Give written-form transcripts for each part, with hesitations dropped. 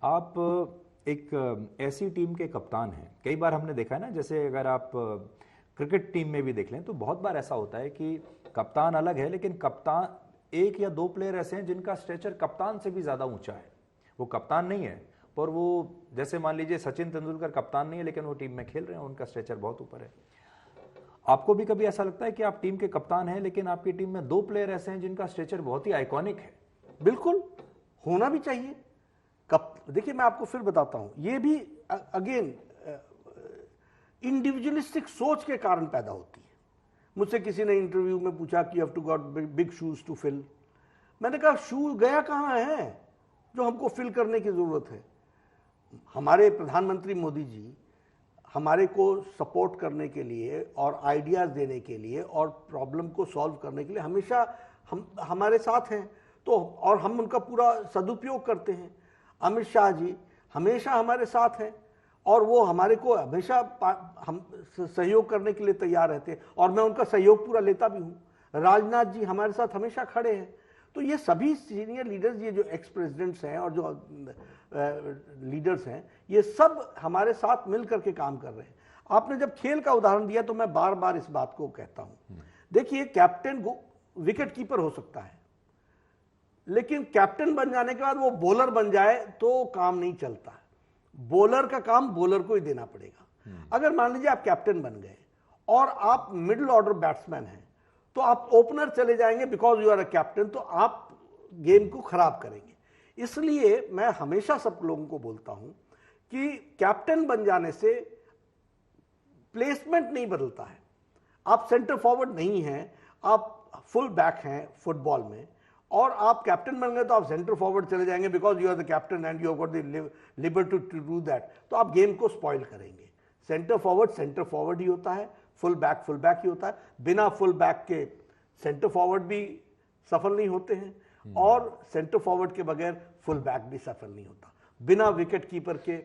आप एक ऐसी टीम के कप्तान हैं, कई बार हमने देखा है ना, जैसे अगर आप क्रिकेट टीम में भी देख लें तो बहुत बार ऐसा होता है कि कप्तान अलग है, लेकिन कप्तान एक या दो प्लेयर ऐसे हैं जिनका स्ट्रेचर कप्तान से भी ज़्यादा ऊंचा है। वो कप्तान नहीं है पर वो, जैसे मान लीजिए सचिन तेंदुलकर कप्तान नहीं है लेकिन वो टीम में खेल रहे हैं, उनका स्ट्रेचर बहुत ऊपर है। आपको भी कभी ऐसा लगता है कि आप टीम के कप्तान हैं लेकिन आपकी टीम में दो प्लेयर ऐसे हैं जिनका स्ट्रेचर बहुत ही आइकॉनिक है? बिल्कुल, होना भी चाहिए। देखिए मैं आपको फिर बताता हूं, ये भी अगेन इंडिविजुअलिस्टिक सोच के कारण पैदा होती है। मुझसे किसी ने इंटरव्यू में पूछा कि have to got big shoes to fill. मैंने कहा शू गया कहां है जो हमको फिल करने की जरूरत है। हमारे प्रधानमंत्री मोदी जी हमारे को सपोर्ट करने के लिए और आइडियाज देने के लिए और प्रॉब्लम को सॉल्व करने के लिए हमेशा हमारे साथ हैं, तो और हम उनका पूरा सदुपयोग करते हैं। अमित शाह जी हमेशा हमारे साथ हैं और वो हमारे को हमेशा हम सहयोग करने के लिए तैयार रहते हैं और मैं उनका सहयोग पूरा लेता भी हूँ। राजनाथ जी हमारे साथ हमेशा खड़े हैं। तो ये सभी सीनियर लीडर्स, ये जो एक्स प्रेसिडेंट्स हैं और जो लीडर्स हैं, ये सब हमारे साथ मिल करके काम कर रहे हैं। आपने जब खेल का उदाहरण दिया तो मैं बार बार इस बात को कहता हूं, देखिए कैप्टन विकेट कीपर हो सकता है लेकिन कैप्टन बन जाने के बाद वो बॉलर बन जाए तो काम नहीं चलता। बॉलर का काम बॉलर को ही देना पड़ेगा। अगर मान लीजिए आप कैप्टन बन गए और आप मिडिल ऑर्डर बैट्समैन हैं तो आप ओपनर चले जाएंगे because you are a captain, तो आप गेम को खराब करेंगे। इसलिए मैं हमेशा सब लोगों को बोलता हूं कि कैप्टन बन जाने से प्लेसमेंट नहीं बदलता है। आप सेंटर फॉरवर्ड नहीं हैं, आप फुल बैक हैं फुटबॉल में और आप कैप्टन बन गए तो आप सेंटर फॉरवर्ड चले जाएंगे because you are the captain and you have got the liberty to do that, तो आप गेम को स्पॉइल करेंगे। सेंटर फॉरवर्ड ही होता है, फुल बैक ही होता है। बिना फुल बैक के सेंटर फॉरवर्ड भी सफल नहीं होते हैं और सेंटर फॉरवर्ड के बगैर फुल बैक भी सफल नहीं होता। बिना विकेट कीपर के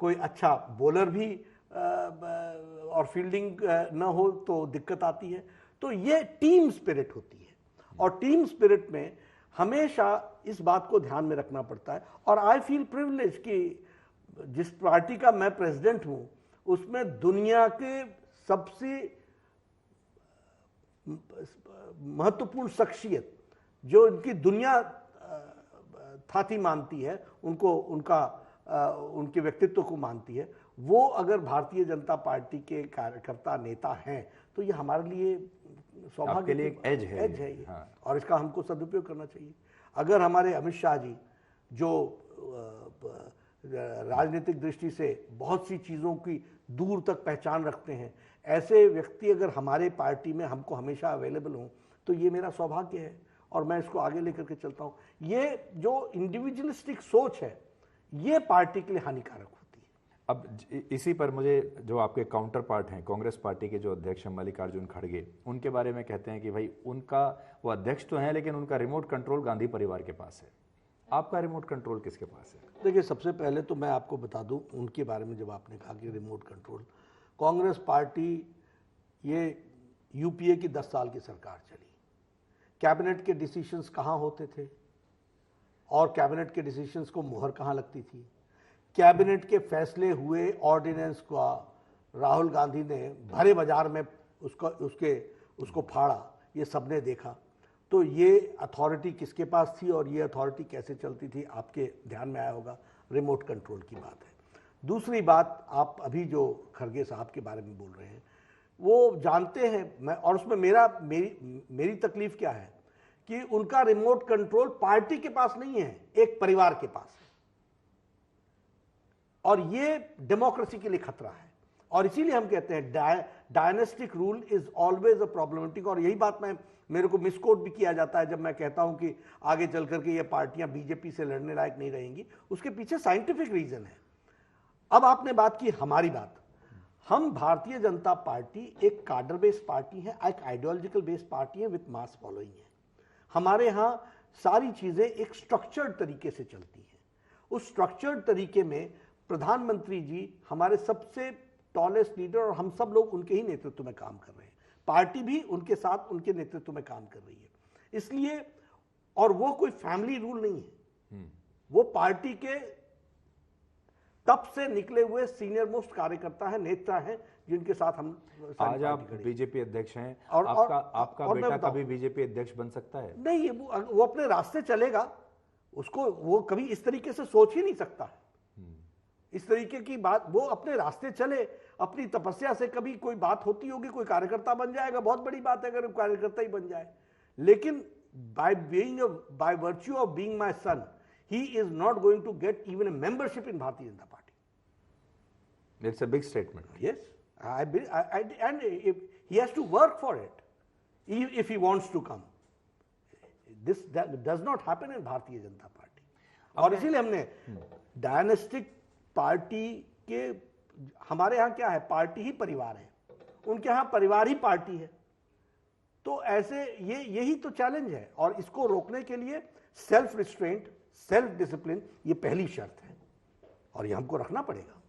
कोई अच्छा बॉलर भी और फील्डिंग न हो तो दिक्कत आती है। तो ये टीम स्पिरिट होती है और टीम स्पिरिट में हमेशा इस बात को ध्यान में रखना पड़ता है। और आई फील प्रिविलेज कि जिस पार्टी का मैं प्रेसिडेंट हूं उसमें दुनिया के सबसे महत्वपूर्ण शख्सियत जो इनकी दुनिया थाती मानती है, उनको उनके व्यक्तित्व को मानती है, वो अगर भारतीय जनता पार्टी के कार्यकर्ता नेता हैं तो ये हमारे लिए सौभाग्य के लिए एक एज है ये। हाँ। और इसका हमको सदुपयोग करना चाहिए। अगर हमारे अमित शाह जी जो राजनीतिक दृष्टि से बहुत सी चीज़ों की दूर तक पहचान रखते हैं, ऐसे व्यक्ति अगर हमारे पार्टी में हमको हमेशा अवेलेबल हों तो ये मेरा सौभाग्य है और मैं इसको आगे लेकर के चलता हूँ। ये जो इंडिविजुअलिस्टिक सोच है ये पार्टी के लिए हानिकारक होती है। अब इसी पर मुझे, जो आपके काउंटर पार्ट हैं कांग्रेस पार्टी के जो अध्यक्ष हैं मल्लिकार्जुन खड़गे, उनके बारे में कहते हैं कि भाई उनका, वो अध्यक्ष तो हैं लेकिन उनका रिमोट कंट्रोल गांधी परिवार के पास है। आपका रिमोट कंट्रोल किसके पास है? देखिए सबसे पहले तो मैं आपको बता दूं उनके बारे में, जब आपने कहा कि रिमोट कंट्रोल, कांग्रेस पार्टी ये यूपीए की 10 साल की सरकार चली, कैबिनेट के डिसीजंस कहाँ होते थे और कैबिनेट के डिसीजंस को मुहर कहाँ लगती थी, कैबिनेट के फैसले हुए ऑर्डिनेंस का राहुल गांधी ने भरे बाजार में उसको फाड़ा, ये सबने देखा। तो ये अथॉरिटी किसके पास थी और ये अथॉरिटी कैसे चलती थी, आपके ध्यान में आया होगा, रिमोट कंट्रोल की बात है। दूसरी बात, आप अभी जो खड़गे साहब के बारे में बोल रहे हैं वो जानते हैं मैं, और उसमें मेरी तकलीफ क्या है कि उनका रिमोट कंट्रोल पार्टी के पास नहीं है, एक परिवार के पास है और ये डेमोक्रेसी के लिए खतरा है। और इसीलिए हम कहते हैं dynastic rule is always a problematic. और यही बात मेरे को मिसकोट भी किया जाता है जब मैं कहता हूं कि आगे चल करके ये पार्टियां बीजेपी से लड़ने लायक नहीं रहेंगी। उसके पीछे साइंटिफिक रीजन है। अब आपने बात की हमारी बात, हम भारतीय जनता पार्टी एक कार्डर बेस्ड पार्टी है, एक आइडियोलॉजिकल बेस्ड पार्टी है विथ मास फॉलोइंग है। हमारे यहां सारी चीजें एक स्ट्रक्चर्ड तरीके से चलती हैं। उस स्ट्रक्चर्ड तरीके में प्रधानमंत्री जी हमारे सबसे टॉलेस्ट लीडर और हम सब लोग उनके ही नेतृत्व में काम कर रहे हैं, पार्टी भी उनके साथ उनके नेतृत्व में काम कर रही है। इसलिए, और वो कोई फैमिली रूल नहीं है, वो पार्टी के तब से निकले हुए सीनियर मोस्ट कार्यकर्ता हैं, नेता हैं, जिनके साथ हम आज आप बीजेपी अध्यक्ष हैं और आपका बेटा कभी बीजेपी अध्यक्ष बन सकता है? नहीं, वो अपने रास्ते चलेगा, उसको वो कभी इस तरीके से सोच ही नहीं सकता। इस तरीके की बात, वो अपने रास्ते चले, अपनी तपस्या से कभी कोई बात होती होगी, कोई कार्यकर्ता बन जाएगा, बहुत बड़ी बात है अगर कार्यकर्ता ही बन जाए। लेकिन by virtue of being my son, he is not going to get even a membership in Bharatiya Janata Party. It's a big statement. Yes, and if he has to work for it, if he wants to come. This does not happen in Bharatiya Janata Party. और इसीलिए हमने dynastic party के, हमारे यहाँ क्या है, party ही परिवार है, उनके यहाँ परिवार ही पार्टी है। तो ऐसे यही तो चैलेंज है, और इसको रोकने के लिए सेल्फ रिस्ट्रेंट, सेल्फ डिसिप्लिन, ये पहली शर्त है, और ये हमको रखना पड़ेगा।